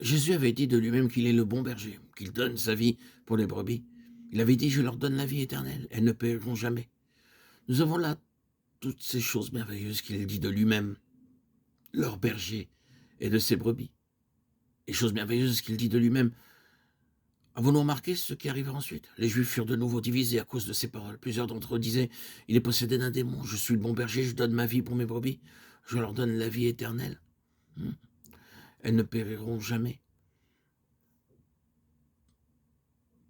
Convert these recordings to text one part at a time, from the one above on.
Jésus avait dit de lui-même qu'il est le bon berger, qu'il donne sa vie pour les brebis. Il avait dit, je leur donne la vie éternelle, elles ne périront jamais. Nous avons là toutes ces choses merveilleuses qu'il dit de lui-même, leur berger et de ses brebis. Et choses merveilleuses qu'il dit de lui-même. Avons-nous remarqué ce qui arriva ensuite? Les Juifs furent de nouveau divisés à cause de ces paroles. Plusieurs d'entre eux disaient, il est possédé d'un démon, je suis le bon berger, je donne ma vie pour mes brebis, je leur donne la vie éternelle. Elles ne périront jamais.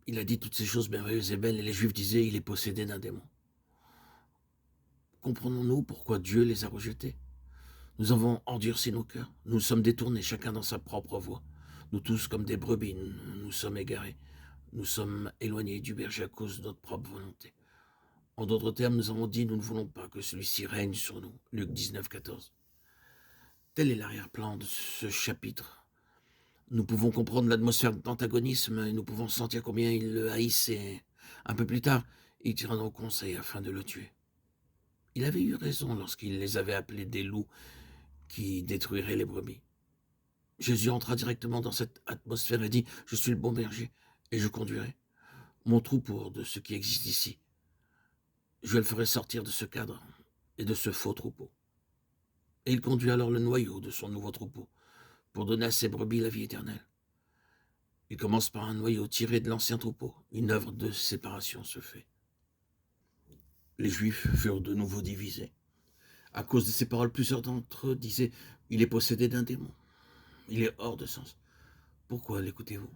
Il a dit toutes ces choses merveilleuses et belles, et les Juifs disaient, il est possédé d'un démon. Comprenons-nous pourquoi Dieu les a rejetés? Nous avons endurci nos cœurs, nous nous sommes détournés, chacun dans sa propre voie. Nous tous, comme des brebis, nous sommes égarés. Nous sommes éloignés du berger à cause de notre propre volonté. En d'autres termes, nous avons dit, nous ne voulons pas que celui-ci règne sur nous. Luc 19, 14. Tel est l'arrière-plan de ce chapitre. Nous pouvons comprendre l'atmosphère d'antagonisme et nous pouvons sentir combien il le haïssait. Un peu plus tard, il tira nos conseils afin de le tuer. Il avait eu raison lorsqu'il les avait appelés des loups qui détruiraient les brebis. Jésus entra directement dans cette atmosphère et dit, je suis le bon berger et je conduirai mon troupeau de ce qui existe ici. Je le ferai sortir de ce cadre et de ce faux troupeau. Et il conduit alors le noyau de son nouveau troupeau pour donner à ses brebis la vie éternelle. Il commence par un noyau tiré de l'ancien troupeau. Une œuvre de séparation se fait. Les Juifs furent de nouveau divisés. À cause de ces paroles, plusieurs d'entre eux disaient « Il est possédé d'un démon. Il est hors de sens. Pourquoi l'écoutez-vous »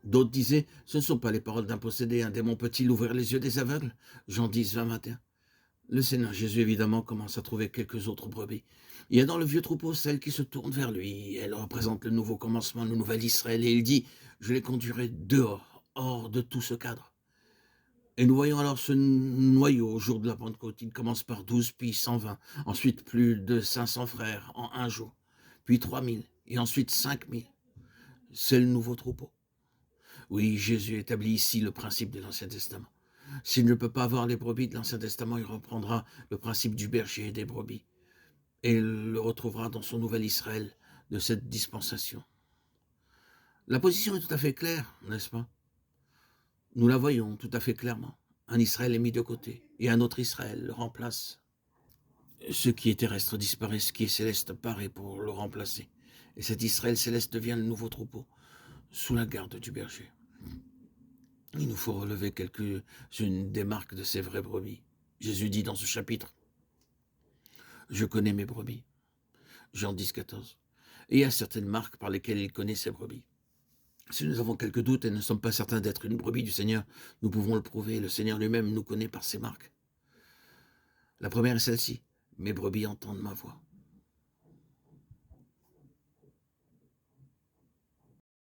D'autres disaient « Ce ne sont pas les paroles d'un possédé. Un démon peut-il ouvrir les yeux des aveugles » Jean 10, 20, 21. Le Seigneur Jésus, évidemment, commence à trouver quelques autres brebis. Il y a dans le vieux troupeau celle qui se tourne vers lui. Elle représente le nouveau commencement, le nouvel Israël. Et il dit, je les conduirai dehors, hors de tout ce cadre. Et nous voyons alors ce noyau au jour de la Pentecôte. Il commence par 12, puis 120. Ensuite, plus de 500 frères en un jour. Puis 3000. Et ensuite 5000. C'est le nouveau troupeau. Oui, Jésus établit ici le principe de l'Ancien Testament. S'il ne peut pas avoir les brebis de l'Ancien Testament, il reprendra le principe du berger et des brebis. Et il le retrouvera dans son nouvel Israël de cette dispensation. La position est tout à fait claire, n'est-ce pas? Nous la voyons tout à fait clairement. Un Israël est mis de côté et un autre Israël le remplace. Ce qui est terrestre disparaît, ce qui est céleste paraît pour le remplacer. Et cet Israël céleste devient le nouveau troupeau, sous la garde du berger. Il nous faut relever quelques-unes des marques de ces vraies brebis. Jésus dit dans ce chapitre, « Je connais mes brebis ». Jean 10, 14. Et il y a certaines marques par lesquelles il connaît ses brebis. Si nous avons quelques doutes et ne sommes pas certains d'être une brebis du Seigneur, nous pouvons le prouver. Le Seigneur lui-même nous connaît par ces marques. La première est celle-ci. Mes brebis entendent ma voix.